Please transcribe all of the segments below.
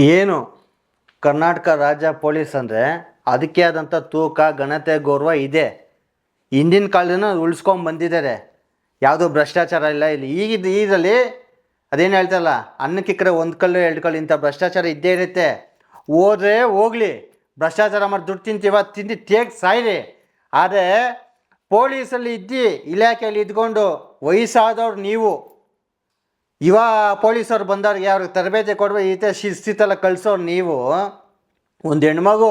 ಏನು ಕರ್ನಾಟಕ ರಾಜ್ಯ ಪೊಲೀಸ್ ಅಂದರೆ ಅದಕ್ಕೆ ಆದಂಥ ತೂಕ ಘನತೆ ಗೌರವ ಇದೆ. ಹಿಂದಿನ ಕಾಲದಿಂದ ಉಳಿಸ್ಕೊಂಡು ಬಂದಿದ್ದಾರೆ. ಯಾವುದೋ ಭ್ರಷ್ಟಾಚಾರ ಇಲ್ಲ ಇಲ್ಲಿ. ಇದರಲ್ಲಿ ಅದೇನು ಹೇಳ್ತಾರಲ್ಲ, ಅನ್ನಕ್ಕಿಕ್ಕರೆ ಒಂದು ಕಲ್ಲು ಎರಡು ಕಲ್ಲು, ಇಂಥ ಭ್ರಷ್ಟಾಚಾರ ಇದ್ದೇ ಇರುತ್ತೆ. ಹೋದ್ರೆ ಹೋಗಲಿ, ಭ್ರಷ್ಟಾಚಾರ ಮಾಡಿ ದುಡ್ಡು ತಿಂದು ತೇಗ್ ಸಾಯಿರಿ. ಆದರೆ ಪೊಲೀಸಲ್ಲಿ ಇಲಾಖೆಯಲ್ಲಿ ಇದ್ಕೊಂಡು ವಯಸ್ಸಾದವ್ರು ನೀವು ಪೊಲೀಸವ್ರು ಬಂದವ್ರಿಗೆ ಅವ್ರಿಗೆ ತರಬೇತಿ ಕೊಡುವ ಶಿಸ್ತಿತೆಲ್ಲ ಕಳಿಸೋರು ನೀವು. ಒಂದು ಹೆಣ್ಮಗು,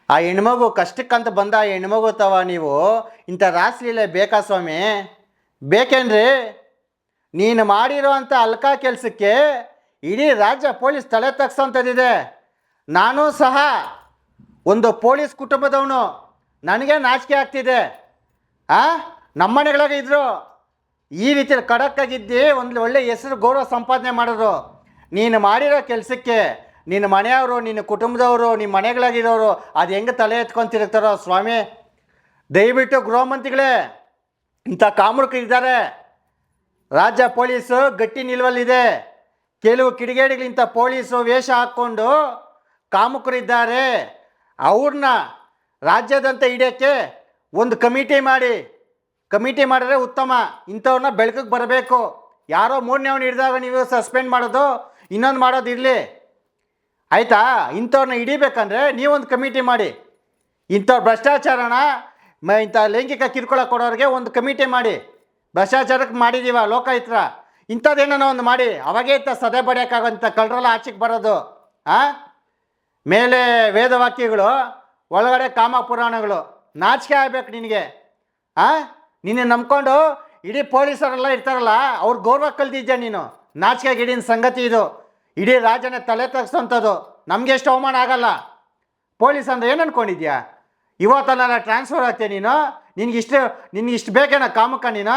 ಆ ಹೆಣ್ಮಗು ಕಷ್ಟಕ್ಕಂತ ಬಂದ ಆ ಹೆಣ್ಮಗು ನೀವು ಇಂಥ ರಾಸಲೀಲೆ ಬೇಕಾ ಸ್ವಾಮಿ? ಬೇಕೇನ್ರಿ? ನೀನು ಮಾಡಿರೋ ಅಂಥ ಅಲ್ಕಾ ಕೆಲಸಕ್ಕೆ ಇಡೀ ರಾಜ್ಯ ಪೊಲೀಸ್ ತಲೆ ತಗ್ಸೋಂಥದ್ದಿದೆ. ನಾನು ಸಹ ಒಂದು ಪೊಲೀಸ್ ಕುಟುಂಬದವನು, ನನಗೆ ನಾಚಿಕೆ ಆಗ್ತಿದೆ. ನಮ್ಮನೆಗಳಾಗ ಇದ್ರು ಈ ರೀತಿಯಲ್ಲಿ ಖಡಕ್ಕಾಗಿದ್ದು ಒಂದು ಒಳ್ಳೆ ಹೆಸರು ಗೌರವ ಸಂಪಾದನೆ ಮಾಡೋದು. ನೀನು ಮಾಡಿರೋ ಕೆಲಸಕ್ಕೆ ನಿನ್ನ ಮನೆಯವರು, ನಿನ್ನ ಕುಟುಂಬದವರು, ನಿಮ್ಮ ಮನೆಗಳಾಗಿರೋರು ಅದು ಹೆಂಗೆ ತಲೆ ಎತ್ಕೊಂತಿರ್ತಾರೋ ಸ್ವಾಮಿ. ದಯವಿಟ್ಟು ಗೃಹ ಮಂತ್ರಿಗಳೇ, ಇಂಥ ಕಾಮುಕರಿದ್ದಾರೆ. ರಾಜ್ಯ ಪೊಲೀಸು ಗಟ್ಟಿ ನಿಲುವಲ್ಲಿದೆ. ಕೆಲವು ಕಿಡಿಗೇಡಿಗಳು ಇಂಥ ಪೊಲೀಸು ವೇಷ ಹಾಕ್ಕೊಂಡು ಕಾಮುಕರಿದ್ದಾರೆ. ಅವ್ರನ್ನ ರಾಜ್ಯದಂತ ಹಿಡಿಯೋಕ್ಕೆ ಒಂದು ಕಮಿಟಿ ಮಾಡಿದ್ರೆ ಉತ್ತಮ. ಇಂಥವ್ರನ್ನ ಬೆಳಕಿಗೆ ಬರಬೇಕು. ಯಾರೋ ಮೂರನೇವನ್ನ ಹಿಡಿದಾಗ ನೀವು ಸಸ್ಪೆಂಡ್ ಮಾಡೋದು, ಇನ್ನೊಂದು ಮಾಡೋದು ಇರಲಿ, ಆಯಿತಾ? ಇಂಥವ್ರನ್ನ ಹಿಡಿಬೇಕಂದ್ರೆ ನೀವೊಂದು ಕಮಿಟಿ ಮಾಡಿ. ಇಂಥವ್ರ ಭ್ರಷ್ಟಾಚಾರನ ಇಂಥ ಲೈಂಗಿಕ ಕಿರುಕುಳ ಕೊಡೋರಿಗೆ ಒಂದು ಕಮಿಟಿ ಮಾಡಿ. ಭ್ರಷ್ಟಾಚಾರಕ್ಕೆ ಮಾಡಿದ್ದೀವ ಲೋಕಾಯುಕ್ತ, ಇಂಥದ್ದೇನೋ ಒಂದು ಮಾಡಿ. ಅವಾಗೇ ಇಂಥ ಸದೆ ಬಡಿಯೋಕ್ಕಾಗಂಥ ಕಳ್ಳರೆಲ್ಲ ಆಚೆಗೆ ಬರೋದು. ಮೇಲೆ ವೇದವಾಕ್ಯಗಳು, ಒಳಗಡೆ ಕಾಮ ಪುರಾಣಗಳು. ನಾಚಿಕೆ ಆಗ್ಬೇಕು ನಿನಗೆ. ನಿನ್ನೆ ನಂಬ್ಕೊಂಡು ಇಡೀ ಪೊಲೀಸರೆಲ್ಲ ಇರ್ತಾರಲ್ಲ, ಅವ್ರ ಗೌರವ ಕಲ್ತಿದ್ಯಾ ನೀನು. ನಾಚಿಕೆ ಗಿಡಿನ ಸಂಗತಿ ಇದು. ಇಡೀ ರಾಜ್ಯನ ತಲೆ ತಗ್ಸೋಂಥದ್ದು. ನಮಗೆ ಎಷ್ಟು ಅವಮಾನ ಆಗಲ್ಲ. ಪೊಲೀಸ್ ಅಂದರೆ ಏನು ಅಂದ್ಕೊಂಡಿದ್ಯಾ? ಇವತ್ತಲ್ಲ ಟ್ರಾನ್ಸ್ಫರ್ ಆಗ್ತೀಯ ನೀನು. ನಿನಗಿಷ್ಟು ಬೇಕೇನ ಕಾಮಕ್ಕ? ನೀನು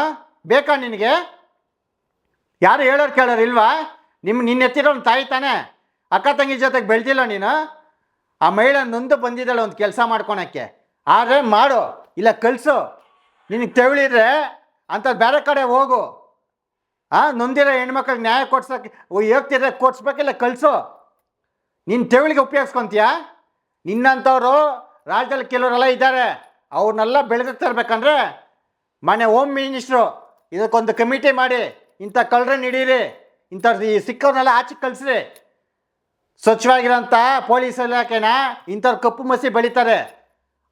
ಬೇಕಾ ನಿನಗೆ? ಯಾರು ಹೇಳೋರು ಕೇಳೋರು ಇಲ್ವಾ? ನಿನ್ನ ಎತ್ತಿರೋನು ತಾಯಿ ತಾನೆ. ಅಕ್ಕ ತಂಗಿ ಜೊತೆಗೆ ಬೆಳೆದಿಲ್ಲ ನೀನು. ಆ ಮಹಿಳೆ ನೊಂದು ಬಂದಿದ್ದಾಳೆ ಒಂದು ಕೆಲಸ ಮಾಡ್ಕೊಳಕ್ಕೆ. ಆದರೆ ಮಾಡು, ಇಲ್ಲ ಕಳಿಸು. ನಿನಗೆ ತೆವಳಿದ್ರೆ ಅಂಥದ್ದು ಬೇರೆ ಕಡೆ ಹೋಗು. ನೊಂದಿರೋ ಹೆಣ್ಮಕ್ಳಿಗೆ ನ್ಯಾಯ ಕೊಡ್ಸೋಕ್ಕೆ ಹೋಗ್ತಿದ್ರೆ ಕೊಡ್ಸ್ಬೇಕಿಲ್ಲ ಕಳಿಸು. ನಿನ್ನ ತೆವಳಿಗೆ ಉಪಯೋಗಿಸ್ಕೊತೀಯ? ನಿನ್ನಂಥವ್ರು ರಾಜ್ಯದಲ್ಲಿ ಕೆಲವರೆಲ್ಲ ಇದ್ದಾರೆ. ಅವ್ರನ್ನೆಲ್ಲ ಬೆಳಗ್ಗೆ ತರಬೇಕಂದ್ರೆ ಮನೆ ಹೋಮ್ ಮಿನಿಸ್ಟ್ರು ಇದಕ್ಕೊಂದು ಕಮಿಟಿ ಮಾಡಿ ಇಂಥ ಕಳ್ಳರನ್ನ ಹಿಡೀರಿ, ಇಂಥವ್ರು ಸಿಕ್ಕವ್ರನ್ನೆಲ್ಲ ಆಚೆಗೆ ಕಳಿಸ್ರಿ. ಸ್ವಚ್ಛವಾಗಿರೋಂಥ ಪೊಲೀಸ್ ಇಲಾಖೆನ ಇಂಥವ್ರು ಕಪ್ಪು ಮಸಿ ಬೆಳೀತಾರೆ.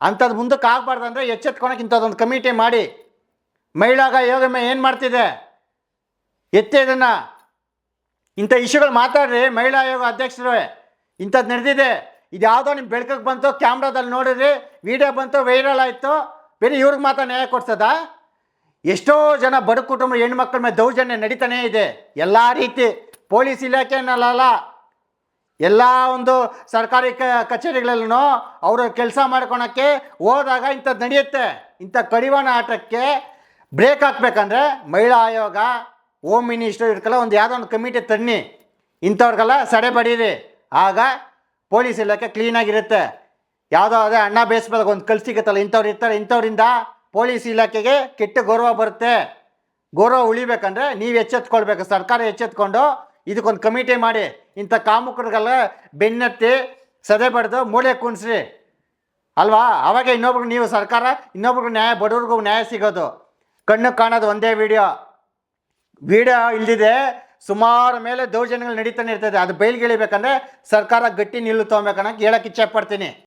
ಅಂಥದ್ದು ಮುಂದಕ್ಕೆ ಆಗಬಾರ್ದಂದ್ರೆ ಎಚ್ಚೆತ್ಕೊಳಕ್ಕೆ ಇಂಥದ್ದೊಂದು ಕಮಿಟಿ ಮಾಡಿ. ಮಹಿಳಾ ಆಯೋಗ ಏನು ಮಾಡ್ತಿದೆ? ಎತ್ತಿ ಇದನ್ನು. ಇಂಥ ಇಶ್ಯೂಗಳು ಮಾತಾಡ್ರಿ. ಮಹಿಳಾ ಆಯೋಗ ಅಧ್ಯಕ್ಷರು, ಇಂಥದ್ದು ನಡೆದಿದೆ, ಇದು ಯಾವುದೋ ನಿಮ್ಮ ಬೆಳಕಿಗೆ ಬಂತು, ಕ್ಯಾಮ್ರಾದಲ್ಲಿ ನೋಡಿದ್ರಿ, ವಿಡಿಯೋ ಬಂತು, ವೈರಲ್ ಆಯಿತು, ಬೇರೆ ಇವ್ರಿಗೆ ಮಾತ್ರ ನ್ಯಾಯ ಕೊಡ್ಸೋದಾ? ಎಷ್ಟೋ ಜನ ಬಡ ಕುಟುಂಬ ಹೆಣ್ಮಕ್ಳ ಮೇಲೆ ದೌರ್ಜನ್ಯ ನಡೀತಾನೇ ಇದೆ. ಎಲ್ಲ ರೀತಿ ಪೊಲೀಸ್ ಇಲಾಖೆನಲ್ಲ, ಎಲ್ಲ ಒಂದು ಸರ್ಕಾರಿ ಕಚೇರಿಗಳಲ್ಲೂ ಅವರು ಕೆಲಸ ಮಾಡ್ಕೊಳಕ್ಕೆ ಹೋದಾಗ ಇಂಥದ್ದು ನಡೆಯುತ್ತೆ. ಇಂಥ ಕಡಿವಾಣ ಆಟಕ್ಕೆ ಬ್ರೇಕ್ ಹಾಕ್ಬೇಕಂದ್ರೆ ಮಹಿಳಾ ಆಯೋಗ, ಹೋಮ್ ಮಿನಿಸ್ಟರ್ ಇದಕ್ಕೆಲ್ಲ ಒಂದು ಯಾವುದೋ ಒಂದು ಕಮಿಟಿ ತನ್ನಿ. ಇಂಥವ್ರಿಗೆಲ್ಲ ಸಡೆ ಬಡೀರಿ. ಆಗ ಪೊಲೀಸ್ ಇಲಾಖೆ ಕ್ಲೀನಾಗಿರುತ್ತೆ. ಯಾವುದೋ ಅದೇ ಅಣ್ಣ ಬೇಯಿಸ್ಬೇಕು ಒಂದು ಕಲ್ಸಿಗತ್ತಲ್ಲ, ಇಂಥವ್ರು ಇರ್ತಾರೆ. ಇಂಥವ್ರಿಂದ ಪೊಲೀಸ್ ಇಲಾಖೆಗೆ ಕೆಟ್ಟ ಗೌರವ ಬರುತ್ತೆ. ಗೌರವ ಉಳಿಬೇಕಂದ್ರೆ ನೀವು ಎಚ್ಚೆತ್ಕೊಳ್ಬೇಕು. ಸರ್ಕಾರ ಎಚ್ಚೆತ್ಕೊಂಡು ಇದಕ್ಕೊಂದು ಕಮಿಟಿ ಮಾಡಿ ಇಂಥ ಕಾಮುಕರಿಗೆಲ್ಲ ಬೆನ್ನತ್ತಿ ಸದೆ ಬಡ್ದು ಮೂಲೆ ಕುಣಿಸ್ರಿ ಅಲ್ವಾ? ಅವಾಗ ಇನ್ನೊಬ್ರಿಗೆ ನೀವು ಸರ್ಕಾರ, ಇನ್ನೊಬ್ರಿಗೆ ನ್ಯಾಯ, ಬಡವ್ರಿಗೂ ನ್ಯಾಯ ಸಿಗೋದು. ಕಣ್ಣು ಕಾಣೋದು ಒಂದೇ ವಿಡಿಯೋ ಇಲ್ದಿದೆ ಸುಮಾರು ಮೇಲೆ ದೌರ್ಜನ್ಯಗಳು ನಡೀತಾನೆ ಇರ್ತದೆ. ಅದು ಬಯಲ್ಗಿಳಿಬೇಕಂದ್ರೆ ಸರ್ಕಾರ ಗಟ್ಟಿ ನಿಲ್ಲು ತೊಗೊಬೇಕನ್ನೋಕೆ ಹೇಳೋಕೆ ಇಚ್ಛೆ ಪಡ್ತೀನಿ.